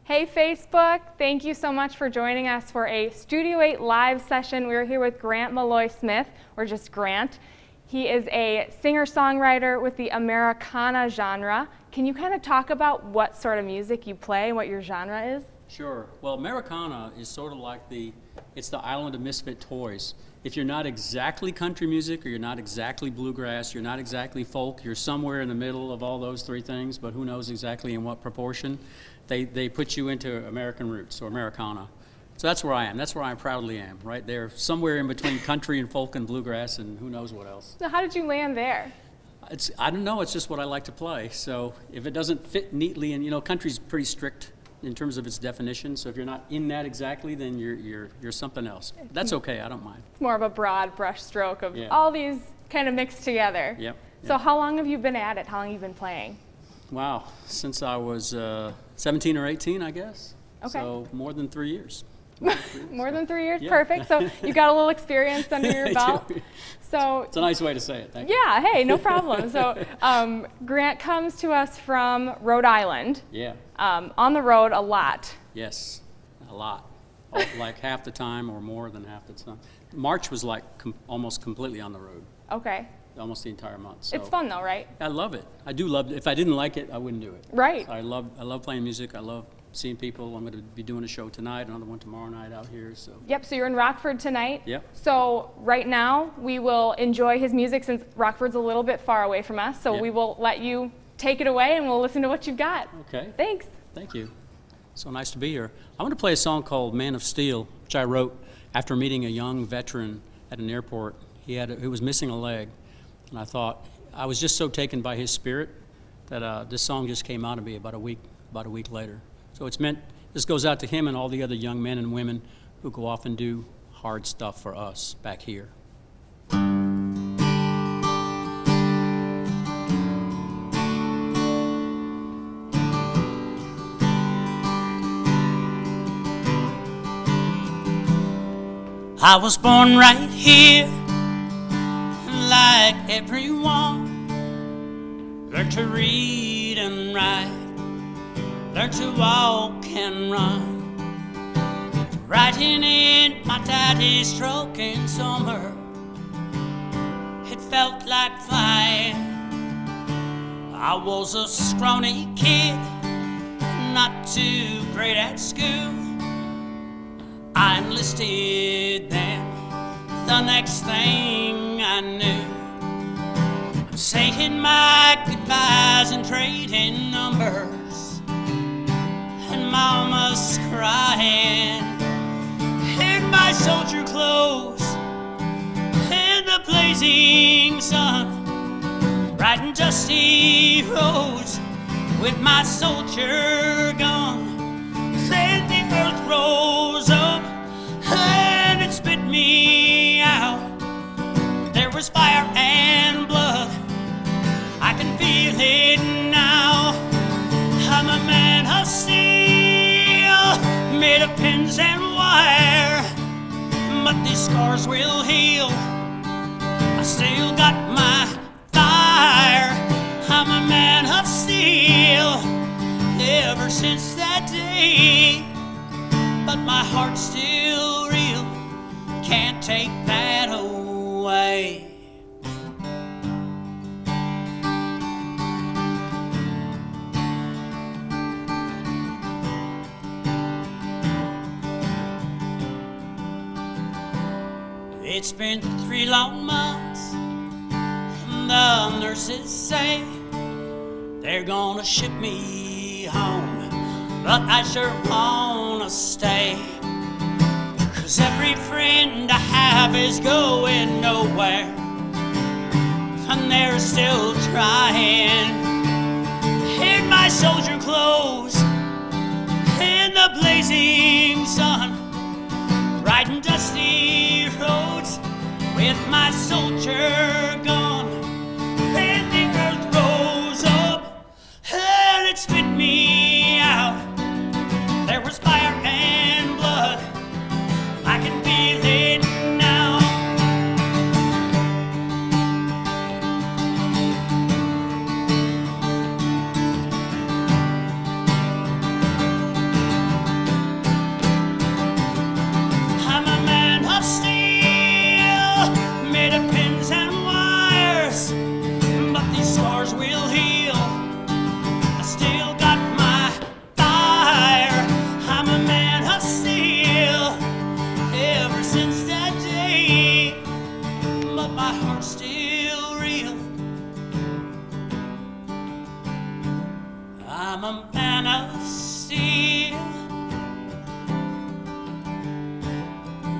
Hey Facebook, thank you so much for joining us for a Studio 8 live session. We're here with Grant Maloy Smith, or just Grant. He is a singer-songwriter with the Americana genre. Can you kind of talk about what sort of music you play and what your genre is? Sure. Well, Americana is sort of like it's the island of misfit toys. If you're not exactly country music, or you're not exactly bluegrass, you're not exactly folk, you're somewhere in the middle of all those three things, but who knows exactly in what proportion, they put you into American roots, or Americana. So that's where I am. That's where I proudly am, right there, somewhere in between country and folk and bluegrass and who knows what else. So how did you land there? I don't know, it's just what I like to play. So if it doesn't fit neatly, and country's pretty strict in terms of its definition, so if you're not in that exactly, then you're something else. That's okay, I don't mind. It's more of a broad brush stroke of all these kind of mixed together. Yep. So how long have you been at it? How long have you been playing? Wow, since I was 17 or 18, I guess. Okay. So more than 3 years. More than 3 years, yeah. Perfect. So you got a little experience under your belt. So it's a nice way to say it. Thank you. Yeah. Hey, no problem. So Grant comes to us from Rhode Island. Yeah. On the road a lot. Yes, a lot. Like half the time or more than half the time. March was like almost completely on the road. Okay. Almost the entire month. So it's fun though, right? I love it. I do love it. If I didn't like it, I wouldn't do it. Right. So I love playing music. I love seeing people. I'm going to be doing a show tonight, another one tomorrow night out here. So. Yep, so you're in Rockford tonight. Yep. So right now we will enjoy his music since Rockford's a little bit far away from us. So yep. We will let you take it away and we'll listen to what you've got. Okay. Thanks. Thank you. So nice to be here. I want to play a song called Man of Steel, which I wrote after meeting a young veteran at an airport. He was missing a leg, and I thought, I was just so taken by his spirit that this song just came out of me about a week later. So it's meant, this goes out to him and all the other young men and women who go off and do hard stuff for us back here. I was born right here, like everyone. Learned to read and write, learned to walk and run. Riding in my daddy's truck in summer, it felt like flying. I was a scrawny kid, not too great at school. I enlisted then, the next thing I knew, saying my goodbyes and trading numbers, and mama's crying in my soldier clothes, in the blazing sun, riding dusty roads with my soldier gun. Then the earth rose up and it spit me out. There was fire and blood, I can feel it now. I'm a man of steel, made of pins and wire, but these scars will heal, I still got my fire. I'm a man of steel, ever since that day, but my heart's still real, can't take that away. It's been 3 long months, and the nurses say they're gonna ship me home, but I sure wanna stay, 'cause every friend I have is going nowhere, and they're still trying. In my soldier clothes, in the blazing sun, riding dusty roads with my soldier gun. Then the earth rose up and it spit me out. There was fire and blood, I can feel it now. I'm a man of steel.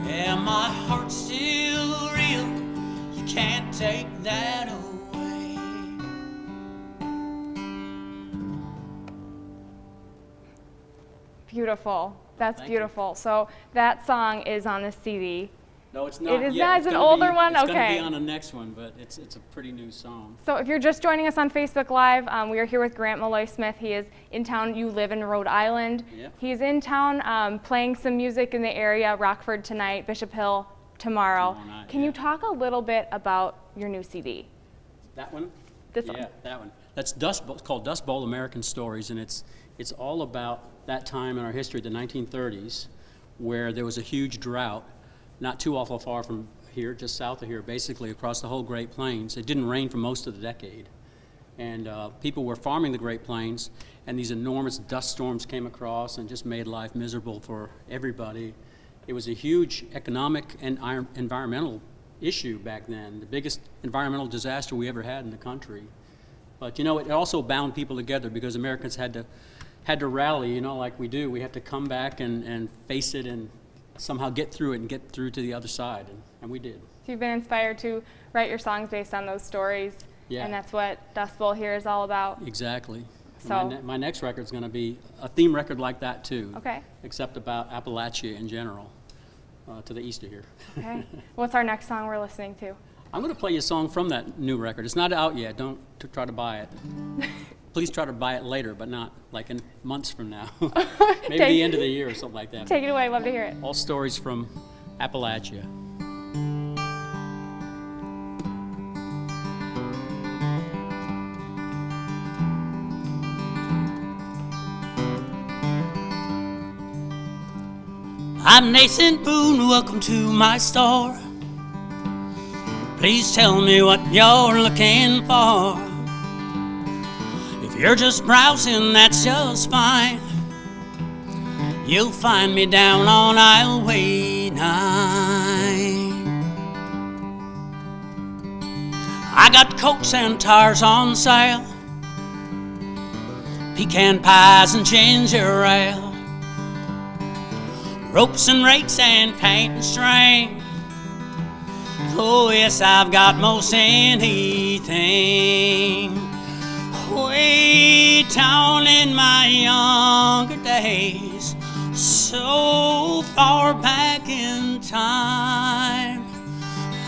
Yeah, my heart's still real. You can't take that away. Beautiful. That's Thank beautiful. So that song is on the CD. No, it's not. It is yet. not. It's an older one? It's going to Okay. be on the next one, but it's a pretty new song. So if you're just joining us on Facebook Live, we are here with Grant Maloy Smith. He is in town. You live in Rhode Island. Yep. He's in town playing some music in the area, Rockford tonight, Bishop Hill tomorrow. Night, Can yeah. you talk a little bit about your new CD? That one? This one. Yeah, that one. That's Dust Bowl. It's called Dust Bowl American Stories, and it's all about that time in our history, the 1930s, where there was a huge drought, not too awful far from here, just south of here, basically across the whole Great Plains. It didn't rain for most of the decade. And people were farming the Great Plains, and these enormous dust storms came across and just made life miserable for everybody. It was a huge economic and environmental issue back then, the biggest environmental disaster we ever had in the country. But you know, it also bound people together because Americans had to rally, you know, like we do. We have to come back and face it and somehow get through it and get through to the other side, and we did. So you've been inspired to write your songs based on those stories, Yeah. and that's what Dust Bowl here is all about. Exactly. So- My next record is going to be a theme record like that too. Okay. Except about Appalachia in general, to the east of here. Okay. What's our next song we're listening to? I'm going to play you a song from that new record. It's not out yet. Don't try to buy it. Please try to buy it later, but not like in months from now. Maybe the end of the year or something like that. Take it away. Love to hear it. All stories from Appalachia. I'm Nathan Boone, welcome to my store. Please tell me what you're looking for. If you're just browsing, that's just fine. You'll find me down on Aisle 9. I got coats and tires on sale, pecan pies and ginger ale, ropes and rakes and paint and string. Oh yes, I've got most anything. Way down in my younger days, so far back in time,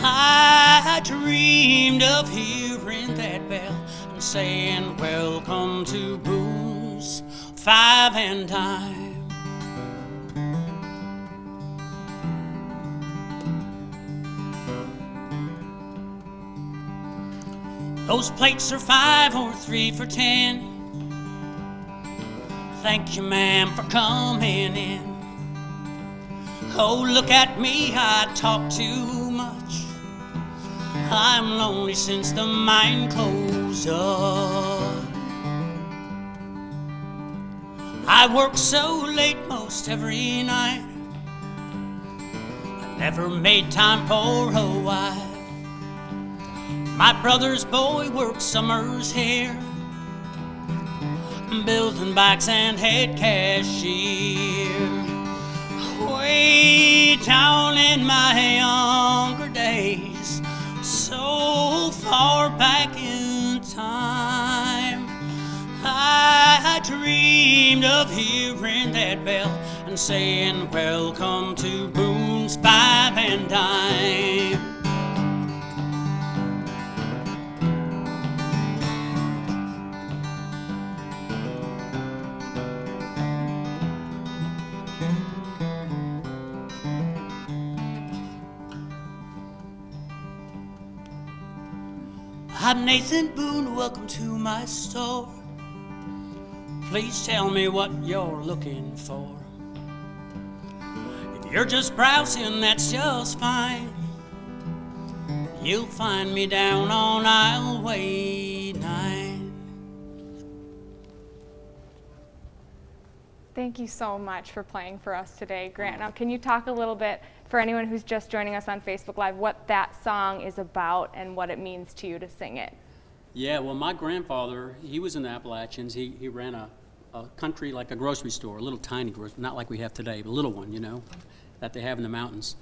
I dreamed of hearing that bell and saying, welcome to Boone's Five and Dime. Those plates are 5 or 3 for 10. Thank you, ma'am, for coming in. Oh, look at me, I talk too much. I'm lonely since the mine closed up. I work so late most every night, I never made time for a wife. My brother's boy works summers here, building bikes and head cashier. Way down in my younger days, so far back in time, I dreamed of hearing that bell and saying, welcome to Boone's Five and Dime. I'm Nathan Boone, welcome to my store. Please tell me what you're looking for. If you're just browsing, that's just fine. You'll find me down on Aisle 9. Thank you so much for playing for us today, Grant. Now, can you talk a little bit, for anyone who's just joining us on Facebook Live, what that song is about and what it means to you to sing it? Yeah, well, my grandfather, he was in the Appalachians. He ran a country, like a grocery store, a little tiny grocery, not like we have today, but a little one, you know, that they have in the mountains.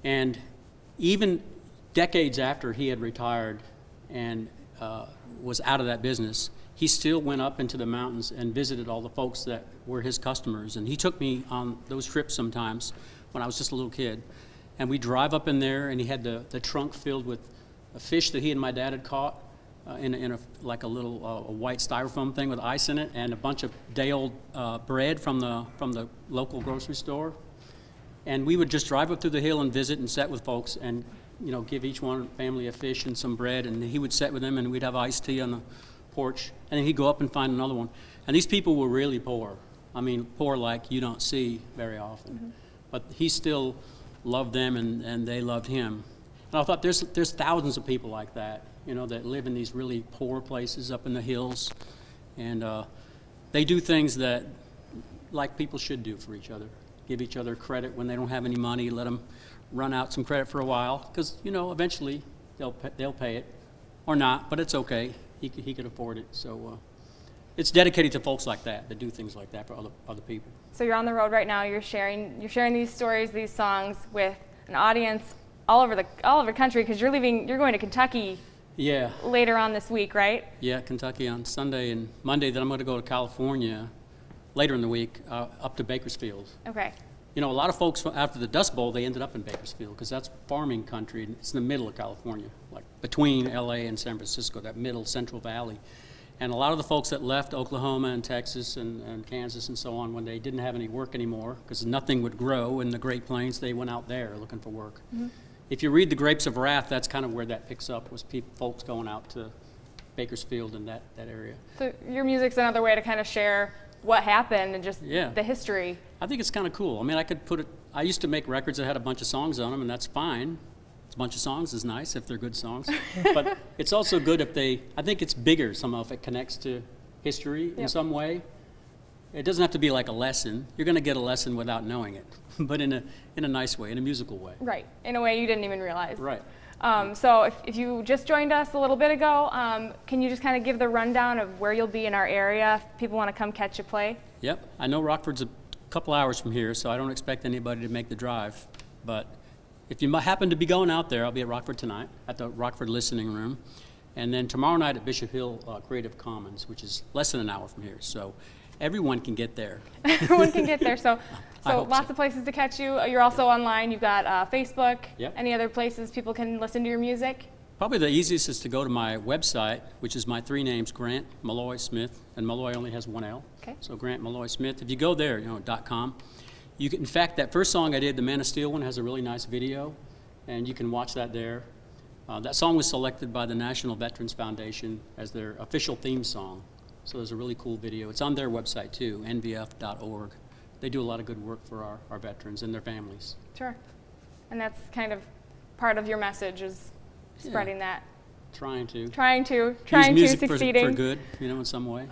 And even decades after he had retired and was out of that business, he still went up into the mountains and visited all the folks that were his customers. And he took me on those trips sometimes when I was just a little kid. And we drive up in there, and he had the trunk filled with a fish that he and my dad had caught in like a little a white styrofoam thing with ice in it, and a bunch of day-old bread from the local grocery store. And we would just drive up through the hill and visit and sit with folks, and you know, give each one family a fish and some bread, and he would sit with them, and we'd have iced tea on the porch, and then he'd go up and find another one. And these people were really poor. I mean, poor like you don't see very often. Mm-hmm. But he still loved them, and they loved him. And I thought there's thousands of people like that, you know, that live in these really poor places up in the hills, and they do things that like people should do for each other. Give each other credit when they don't have any money. Let them run out some credit for a while, because you know eventually they'll pay it, or not. But it's okay. He could afford it. So it's dedicated to folks like that do things like that for other people. So you're on the road right now. You're sharing these stories, these songs with an audience all over the country, because you're going to Kentucky. Yeah. Later on this week, right? Yeah, Kentucky on Sunday and Monday. Then I'm going to go to California later in the week, up to Bakersfield. Okay. You know, a lot of folks after the Dust Bowl, they ended up in Bakersfield because that's farming country. And it's in the middle of California, like between LA and San Francisco, that middle Central Valley. And a lot of the folks that left Oklahoma and Texas and Kansas and so on, when they didn't have any work anymore because nothing would grow in the Great Plains, they went out there looking for work. Mm-hmm. If you read The Grapes of Wrath, that's kind of where that picks up, was folks going out to Bakersfield and that area. So your music's another way to kind of share what happened and just the history. I think it's kind of cool. I mean, I used to make records that had a bunch of songs on them, and that's fine. A bunch of songs is nice if they're good songs. But it's also good if I think it's bigger somehow if it connects to history in some way. It doesn't have to be like a lesson. You're going to get a lesson without knowing it, but in a nice way, in a musical way. Right, in a way you didn't even realize. Right. So if you just joined us a little bit ago, can you just kind of give the rundown of where you'll be in our area if people want to come catch you play? Yep. I know Rockford's a couple hours from here, so I don't expect anybody to make the drive. But if you happen to be going out there, I'll be at Rockford tonight at the Rockford Listening Room. And then tomorrow night at Bishop Hill Creative Commons, which is less than an hour from here. So everyone can get there. Everyone can get there. So lots of places to catch you. You're also online. You've got Facebook. Yep. Any other places people can listen to your music? Probably the easiest is to go to my website, which is my three names, Grant Maloy Smith, and Maloy only has one L. Okay. So Grant Maloy Smith. If you go there, .com, you can, in fact, that first song I did, the Man of Steel one, has a really nice video, and you can watch that there. That song was selected by the National Veterans Foundation as their official theme song. So there's a really cool video. It's on their website too, nvf.org. They do a lot of good work for our veterans and their families. Sure. And that's kind of part of your message, is spreading that. Trying to succeeding. For good, in some way.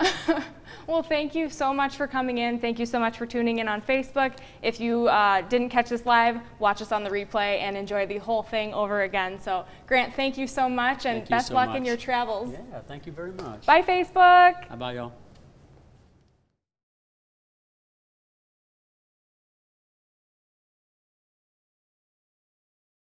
Well, thank you so much for coming in. Thank you so much for tuning in on Facebook. If you didn't catch this live, watch us on the replay and enjoy the whole thing over again. So, Grant, thank you so much, and best luck in your travels. Yeah, thank you very much. Bye, Facebook. Bye, y'all.